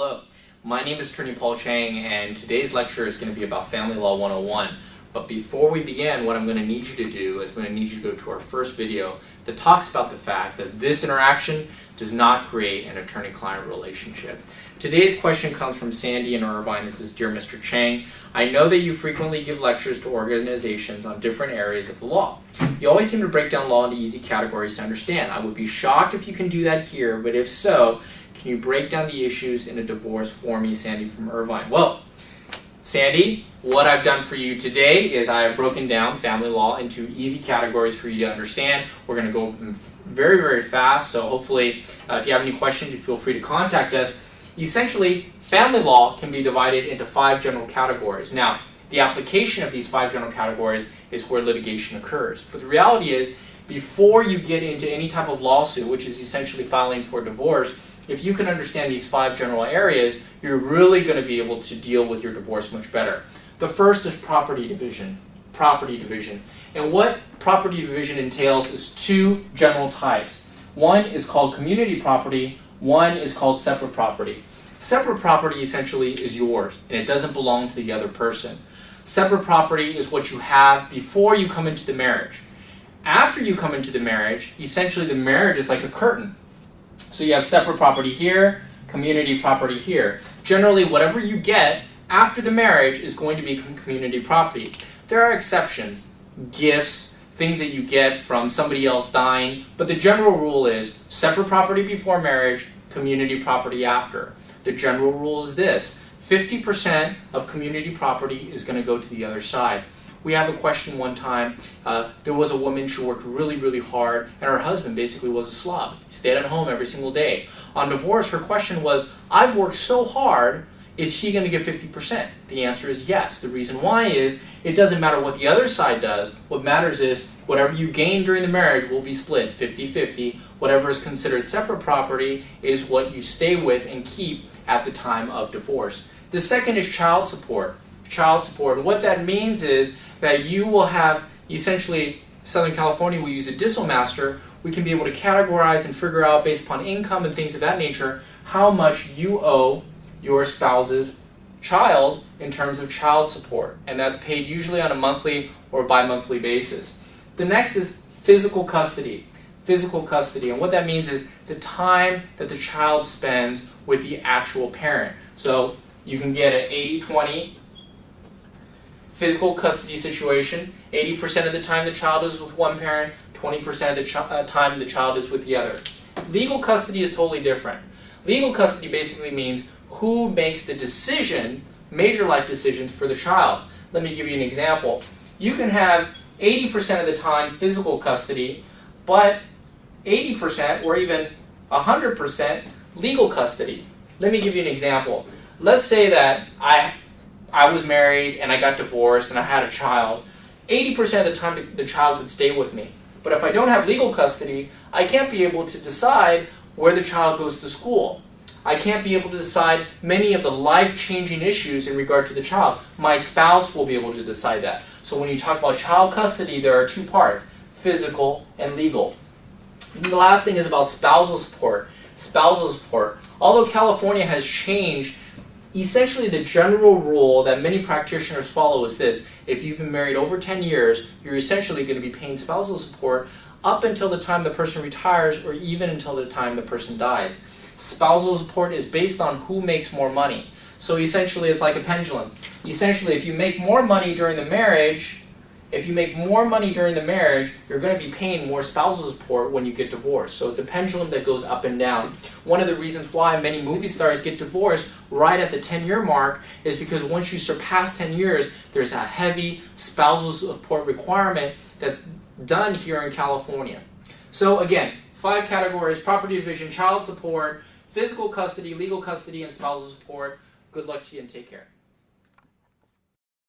Hello, my name is Attorney Paul Chang, and today's lecture is going to be about Family Law 101. But before we begin, what I'm going to need you to do is I'm going to need you to go to our first video that talks about the fact that this interaction does not create an attorney-client relationship. Today's question comes from Sandy in Irvine. This is, Dear Mr. Chang, I know that you frequently give lectures to organizations on different areas of the law. You always seem to break down law into easy categories to understand. I would be shocked if you can do that here, but if so, can you break down the issues in a divorce for me, Sandy from Irvine? Well, Sandy, what I've done for you today is I have broken down family law into easy categories for you to understand. We're going to go over them very, very fast, so hopefully if you have any questions, you feel free to contact us. Essentially, family law can be divided into 5 general categories. Now, the application of these 5 general categories is where litigation occurs. But the reality is, before you get into any type of lawsuit, which is essentially filing for divorce, if you can understand these 5 general areas, you're really going to be able to deal with your divorce much better. The first is property division. Property division. And what property division entails is 2 general types. One is called community property, one is called separate property. Separate property essentially is yours, and it doesn't belong to the other person. Separate property is what you have before you come into the marriage. After you come into the marriage, essentially the marriage is like a curtain. So you have separate property here, community property here. Generally, whatever you get after the marriage is going to be community property. There are exceptions, gifts, things that you get from somebody else dying, but the general rule is separate property before marriage, community property after. The general rule is this: 50% of community property is going to go to the other side. We have a question one time. There was a woman, she worked really, really hard, and her husband basically was a slob. He stayed at home every single day. On divorce, her question was, I've worked so hard, is he going to get 50%? The answer is yes. The reason why is, it doesn't matter what the other side does. What matters is, whatever you gain during the marriage will be split 50-50. Whatever is considered separate property is what you stay with and keep at the time of divorce. The second is child support. Child support. What that means is that you will have, essentially, Southern California will use a DISO master. We can be able to categorize and figure out, based upon income and things of that nature, how much you owe your spouse's child in terms of child support. And that's paid usually on a monthly or bi-monthly basis. The next is physical custody. Physical custody. And what that means is the time that the child spends with the actual parent. So you can get an 80-20 physical custody situation. 80% of the time the child is with one parent, 20% of the time the child is with the other. Legal custody is totally different. Legal custody basically means who makes the decision, major life decisions for the child. Let me give you an example. You can have 80% of the time physical custody, but 80% or even 100% legal custody. Let me give you an example. Let's say that I was married and I got divorced and I had a child. 80% of the time the child could stay with me. But if I don't have legal custody, I can't be able to decide where the child goes to school. I can't be able to decide many of the life-changing issues in regard to the child. My spouse will be able to decide that. So when you talk about child custody, there are 2 parts, physical and legal. And the last thing is about spousal support. Spousal support. Although California has changed, essentially the general rule that many practitioners follow is this: if you've been married over 10 years, you're essentially going to be paying spousal support up until the time the person retires or even until the time the person dies. Spousal support is based on who makes more money. So essentially it's like a pendulum. Essentially, if you make more money during the marriage, you're going to be paying more spousal support when you get divorced. So it's a pendulum that goes up and down. One of the reasons why many movie stars get divorced right at the 10-year mark is because once you surpass 10 years, there's a heavy spousal support requirement that's done here in California. So again, 5 categories: property division, child support, physical custody, legal custody, and spousal support. Good luck to you and take care.